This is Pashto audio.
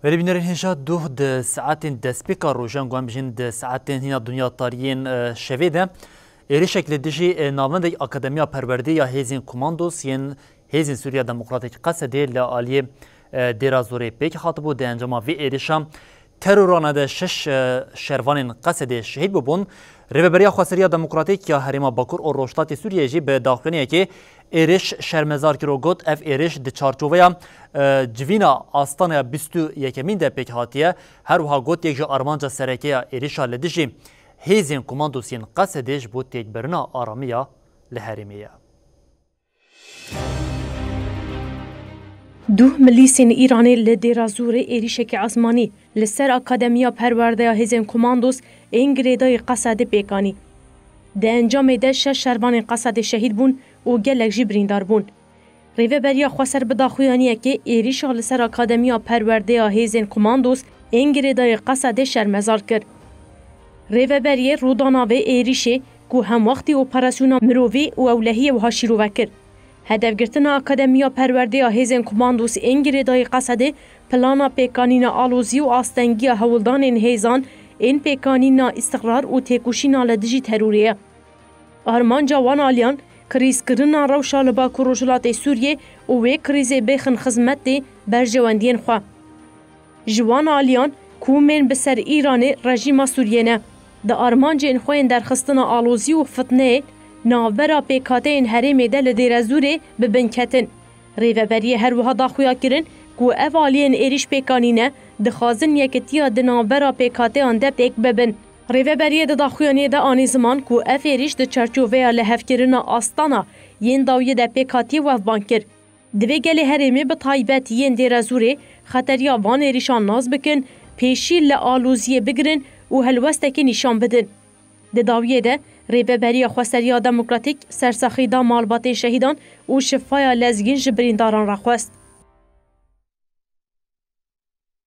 ولی بینرین هنجا دو د ساعتین دسپیکا روزان قام بجن د ساعتین هنا دنیا تاریین شویده ایری شکل دیجی نامند اکادمیا پرورده یا هیزین کماندوس ین هیزین سوریا دموکراتیک قصده لعالی دیرازوری پیک خاطبو د انجام وی ایریشا ترورانه ده شش شروان قصده شهید ببون رهبری خواستریا دموکراتیک یا هریما باکور و روشتات سوریه جی به داخلنیه که ایرش شرمزار کرو گوت اف ایرش د چارچوبه جوینا آستانه 21 ده پیک هاتیه هر وها گوت یک ارمانجا سرکه ایرشا لدیجی هیزین کماندوسین قصدش بود تیک برنا آرامیا لحرمیه. دو ملیسین ایرانی لدیرازور ایریشک عثمانی لسر اکادمیا پرورده هیزین کماندوس انگریدای قصد پیکانی. ده انجام ده شش شروان قصد شهید بون و گلک جی بریندار بون. ریوه بریا خواستر بداخویانیه که ایریشا لسر اکادمیا پرورده هیزین کماندوس انگریدای قصد شرمزار کرد. ریوه بریا رودانا و ایریشه که هم وقتی اپراسیونا مروی و اولهی و هاشیرو وکر. هدف گرتن اکادمیا پرورده هیزن کماندوس انگریدای قصده پلانا پیکانینا آلوزی و آستنگی هولدان این هیزان این پیکانینا استقرار و تکوشینا لدجی تروریه. آرمان جوان آلیان کریز کرنا روشا لبا کروجلات سوریه و وی کریز بخن خزمت ده برجواندین خواه. جوان آلیان کومن بسر ایران رژیم سوریه نه. ده آرمان جین خوین در خستنا آلوزی و فتنه ناورا پیکاته این هرمی ده لدیرازوره ببنکتن. ریوبریه هر وها داخویا کرن که اوالین ایریش پیکانینه دخازن یکتیا ده ناورا پیکاته آنده پیک ببن. ریوبریه ده داخویانیه ده آنی زمان که اف ایریش ده چرچوویا لحف کرن آستانا ین داویه ده پیکاتی وف بانکر. دوی گلی هرمی به تایبت ین دیرازوره خطریا وان ایریشان ناز بکن پیشی لآلوزیه بگرن و هلوستکی نشان بدن. ده داویه ده ریبری خواستریا دموکراتیک سرسخی دا مالبات شهیدان و شفای لزگین جبرینداران را خواست.